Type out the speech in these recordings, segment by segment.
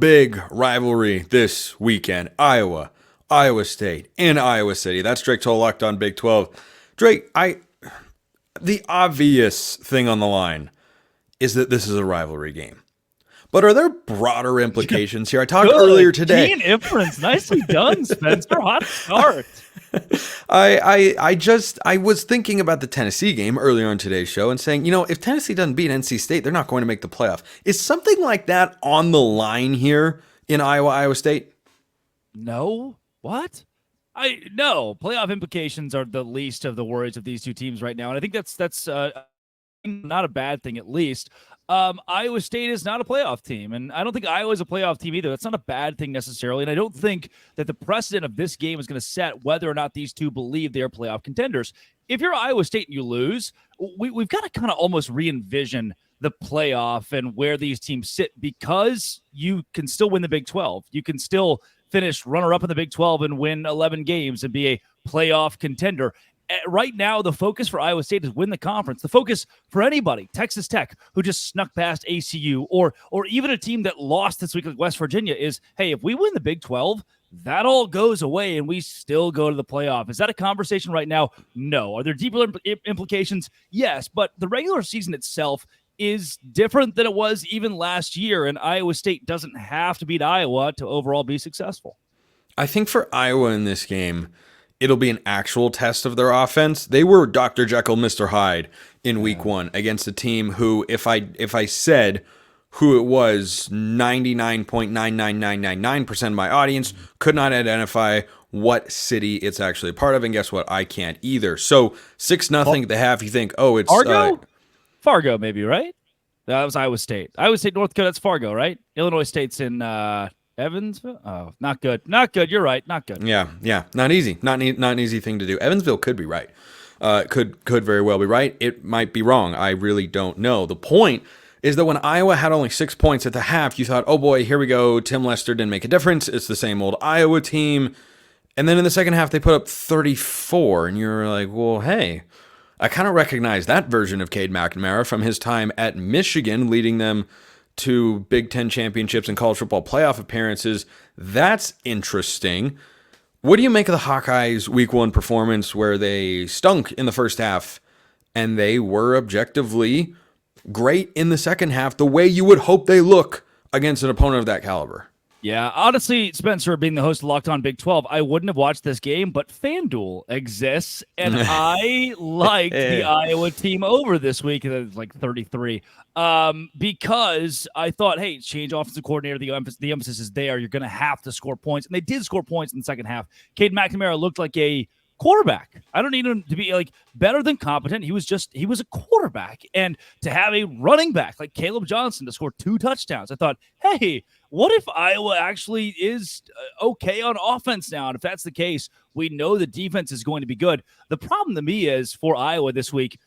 big rivalry this weekend. Iowa State in Iowa City. That's Drake Toll, Locked On Big 12. Drake, the obvious thing on the line is that this is a rivalry game. But are there broader implications here? I talked earlier today. Keen inference. Nicely done, Spencer. Hot start. I was thinking about the Tennessee game earlier on today's show and saying, if Tennessee doesn't beat NC State, they're not going to make the playoff. Is something like that on the line here in Iowa State? No. What? No. Playoff implications are the least of the worries of these two teams right now, and I think that's not a bad thing, at least. Iowa State is not a playoff team, and I don't think Iowa is a playoff team either. That's not a bad thing necessarily, and I don't think that the precedent of this game is going to set whether or not these two believe they are playoff contenders. If you're Iowa State and you lose, we've got to kind of almost re-envision the playoff and where these teams sit, because you can still win the Big 12. You can still finish runner-up in the Big 12 and win 11 games and be a playoff contender. Right now, the focus for Iowa State is win the conference. The focus for anybody, Texas Tech, who just snuck past ACU, or even a team that lost this week like West Virginia, is, hey, if we win the Big 12, that all goes away and we still go to the playoff. Is that a conversation right now? No. Are there deeper implications? Yes, but the regular season itself is different than it was even last year, and Iowa State doesn't have to beat Iowa to overall be successful. I think for Iowa in this game, it'll be an actual test of their offense. They were Dr. Jekyll, Mr. Hyde in week one against a team who, if I said who it was, 99.99999% of my audience could not identify what city it's actually a part of. And guess what? I can't either. So 6-0 at the half, you think, oh, it's Fargo, maybe, right? That was Iowa State. Iowa State, North Dakota, that's Fargo, right? Illinois State's in Evansville? Oh, not good. Not good. You're right. Not good. Yeah. Not easy. Not an easy thing to do. Evansville could be right. Could very well be right. It might be wrong. I really don't know. The point is that when Iowa had only 6 points at the half, you thought, oh boy, here we go. Tim Lester didn't make a difference. It's the same old Iowa team. And then in the second half, they put up 34. And you're like, well, hey, I kind of recognize that version of Cade McNamara from his time at Michigan, leading them to Big Ten championships and college football playoff appearances. That's interesting. What do you make of the Hawkeyes' week one performance where they stunk in the first half and they were objectively great in the second half, the way you would hope they look against an opponent of that caliber? Yeah, honestly, Spencer, being the host of Locked On Big 12, I wouldn't have watched this game, but FanDuel exists, and I liked the Iowa team over this week. It was like 33, because I thought, hey, change offensive coordinator. The emphasis is there. You're going to have to score points, and they did score points in the second half. Cade McNamara looked like a quarterback. I don't need him to be like better than competent. He was a quarterback, and to have a running back like Caleb Johnson to score 2 touchdowns, I thought, hey, what if Iowa actually is okay on offense now? And if that's the case, we know the defense is going to be good. The problem to me is for Iowa this week,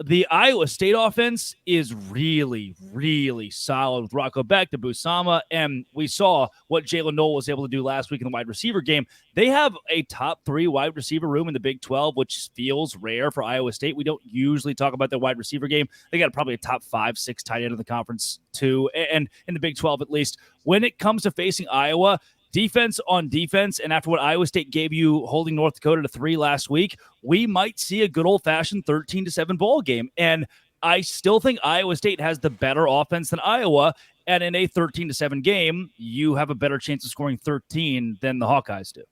the Iowa State offense is really, really solid with Rocco Beck, the Busama, and we saw what Jalen Noel was able to do last week in the wide receiver game. They have a top 3 wide receiver room in the Big 12, which feels rare for Iowa State. We don't usually talk about their wide receiver game. They got probably a top 5-6 tight end in the conference too, and in the Big 12 at least. When it comes to facing Iowa, defense on defense, and after what Iowa State gave you holding North Dakota to 3 last week, we might see a good old-fashioned 13-7 ball game. And I still think Iowa State has the better offense than Iowa, and in a 13-7 game, you have a better chance of scoring 13 than the Hawkeyes do.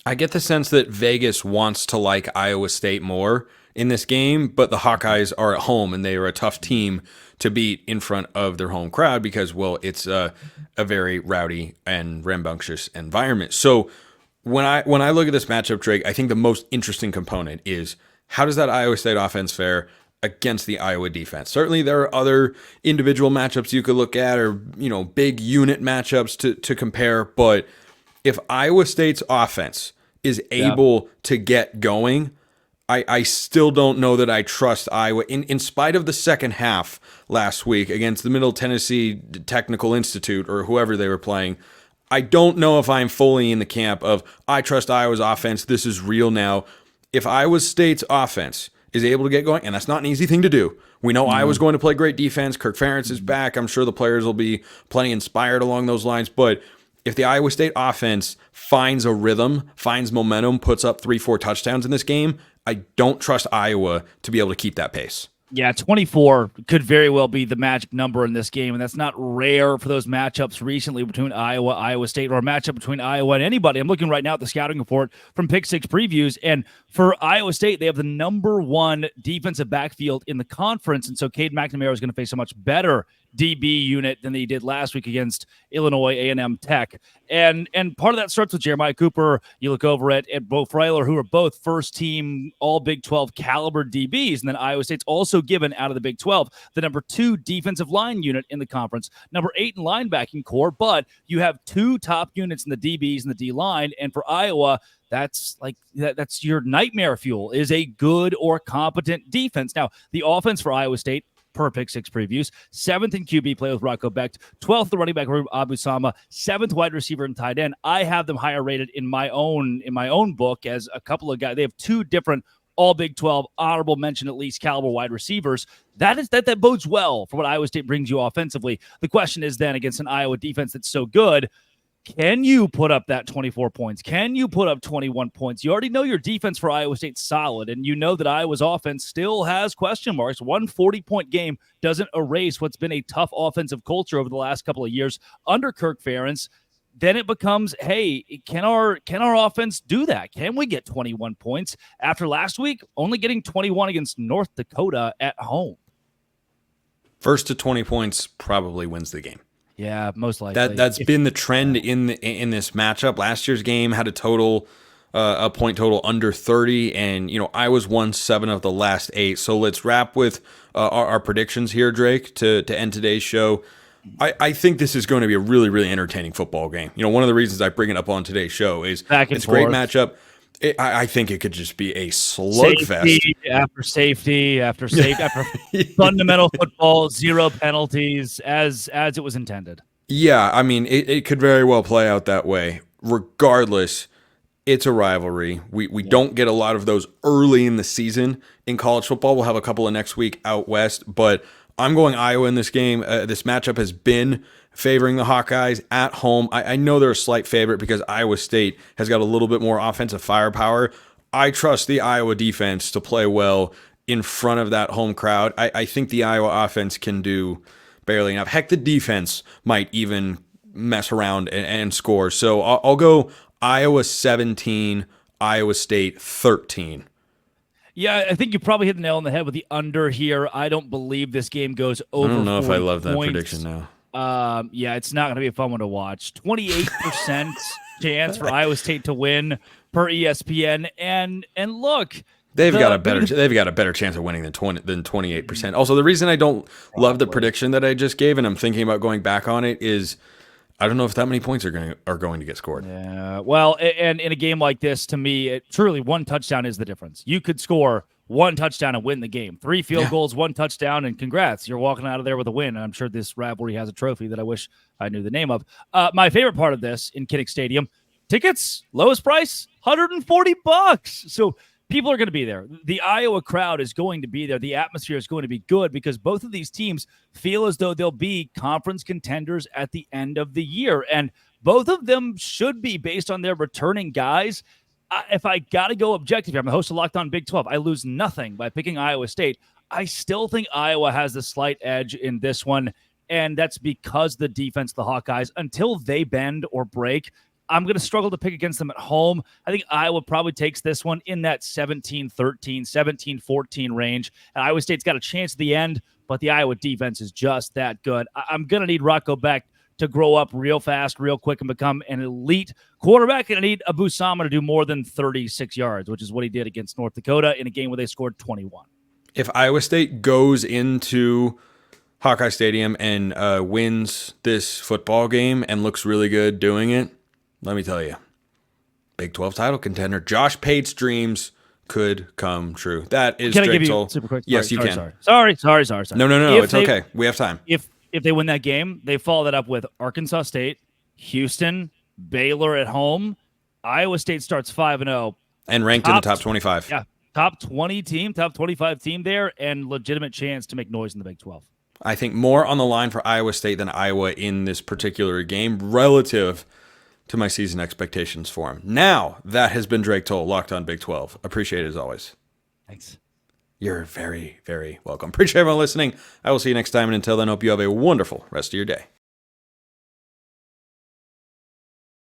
I get the sense that Vegas wants to like Iowa State more in this game, but the Hawkeyes are at home, and they are a tough team to beat in front of their home crowd because, well, it's a very rowdy and rambunctious environment. So when I look at this matchup, Drake, I think the most interesting component is how does that Iowa State offense fare against the Iowa defense? Certainly there are other individual matchups you could look at, or big unit matchups to compare, but if Iowa State's offense is able to get going, I still don't know that I trust Iowa. In spite of the second half last week against the Middle Tennessee Technical Institute or whoever they were playing, I don't know if I'm fully in the camp of I trust Iowa's offense. This is real now. If Iowa State's offense is able to get going, and that's not an easy thing to do. We know Iowa's going to play great defense. Kirk Ferentz is back. I'm sure the players will be plenty inspired along those lines. But if the Iowa State offense finds a rhythm, finds momentum, puts up 3-4 touchdowns in this game, I don't trust Iowa to be able to keep that pace. Yeah, 24 could very well be the magic number in this game, and that's not rare for those matchups recently between Iowa State, or a matchup between Iowa and anybody. I'm looking right now at the scouting report from Pick Six Previews, and for Iowa State, they have the number 1 defensive backfield in the conference, and so Cade McNamara is going to face a much better DB unit than they did last week against Illinois A&M Tech. And part of that starts with Jeremiah Cooper. You look over at Bo Freiler, who are both first-team all Big 12 caliber DBs, and then Iowa State's also given out of the Big 12 the number 2 defensive line unit in the conference, number 8 in linebacking core, but you have 2 top units in the DBs and the D-line, and for Iowa, that's your nightmare fuel, is a good or competent defense. Now, the offense for Iowa State, per Pick Six Previews, 7th in QB play with Rocco Becht, 12th the running back Abu Sama, 7th wide receiver and tight end. I have them higher rated in my own book as a couple of guys. They have 2 different all Big 12 honorable mention at least caliber wide receivers. That bodes well for what Iowa State brings you offensively. The question is then, against an Iowa defense that's so good, can you put up that 24 points? Can you put up 21 points? You already know your defense for Iowa State's solid, and you know that Iowa's offense still has question marks. One 40-point game doesn't erase what's been a tough offensive culture over the last couple of years under Kirk Ferentz. Then it becomes, hey, can our offense do that? Can we get 21 points after last week only getting 21 against North Dakota at home? First to 20 points probably wins the game. Yeah, most likely. That's been the trend in this matchup. Last year's game had a point total under 30, and Iowa's won 7 of the last 8. So let's wrap with our predictions here, Drake, to end today's show. I think this is going to be a really, really entertaining football game. One of the reasons I bring it up on today's show is it's a great matchup. I think it could just be a slugfest. Safety after fundamental football, 0 penalties, as it was intended. Yeah, I mean, it could very well play out that way. Regardless, it's a rivalry. We don't get a lot of those early in the season in college football. We'll have a couple of next week out west, but I'm going Iowa in this game. This matchup has been favoring the Hawkeyes at home. I know they're a slight favorite because Iowa State has got a little bit more offensive firepower. I trust the Iowa defense to play well in front of that home crowd. I think the Iowa offense can do barely enough. Heck, the defense might even mess around and score. So I'll go Iowa 17, Iowa State 13. Yeah, I think you probably hit the nail on the head with the under here. I don't believe this game goes over. I don't know if I love that points. prediction now. Yeah, it's not going to be a fun one to watch. 28% chance for Iowa State to win per ESPN, and look, they've got a better chance of winning than 28%. Also, the reason I don't love the prediction that I just gave, and I'm thinking about going back on it, is I don't know if that many points are going to get scored. Yeah, well, and in a game like this, to me, truly 1 touchdown is the difference. You could score 1 touchdown and win the game. 3 field goals, 1 touchdown, and congrats. You're walking out of there with a win. And I'm sure this rivalry has a trophy that I wish I knew the name of. My favorite part of this in Kinnick Stadium, tickets, lowest price, $140. So people are going to be there. The Iowa crowd is going to be there. The atmosphere is going to be good because both of these teams feel as though they'll be conference contenders at the end of the year. And both of them should be based on their returning guys. If I got to go objective here, I'm the host of Locked On Big 12. I lose nothing by picking Iowa State. I still think Iowa has the slight edge in this one, and that's because the defense, the Hawkeyes, until they bend or break, I'm going to struggle to pick against them at home. I think Iowa probably takes this one in that 17-13, 17-14 range. And Iowa State's got a chance at the end, but the Iowa defense is just that good. I'm going to need Rocco Becht to grow up real fast, real quick, and become an elite quarterback. And I need Abu Sama to do more than 36 yards, which is what he did against North Dakota in a game where they scored 21. If Iowa State goes into Hawkeye Stadium and wins this football game and looks really good doing it, let me tell you, Big 12 title contender, Josh Pate's dreams could come true. That is Can I give you Soul. super quick? Yes, sorry, you can. Sorry. No, it's okay. We have time. If they win that game, they follow that up with Arkansas State, Houston, Baylor at home. Iowa State starts 5-0. And ranked in the top 25. Yeah, top 20 team, top 25 team there, and legitimate chance to make noise in the Big 12. I think more on the line for Iowa State than Iowa in this particular game relative to my season expectations for him. Now, that has been Drake Toll, Locked On Big 12. Appreciate it as always. Thanks. You're very, very welcome. Appreciate everyone listening. I will see you next time, and until then, hope you have a wonderful rest of your day.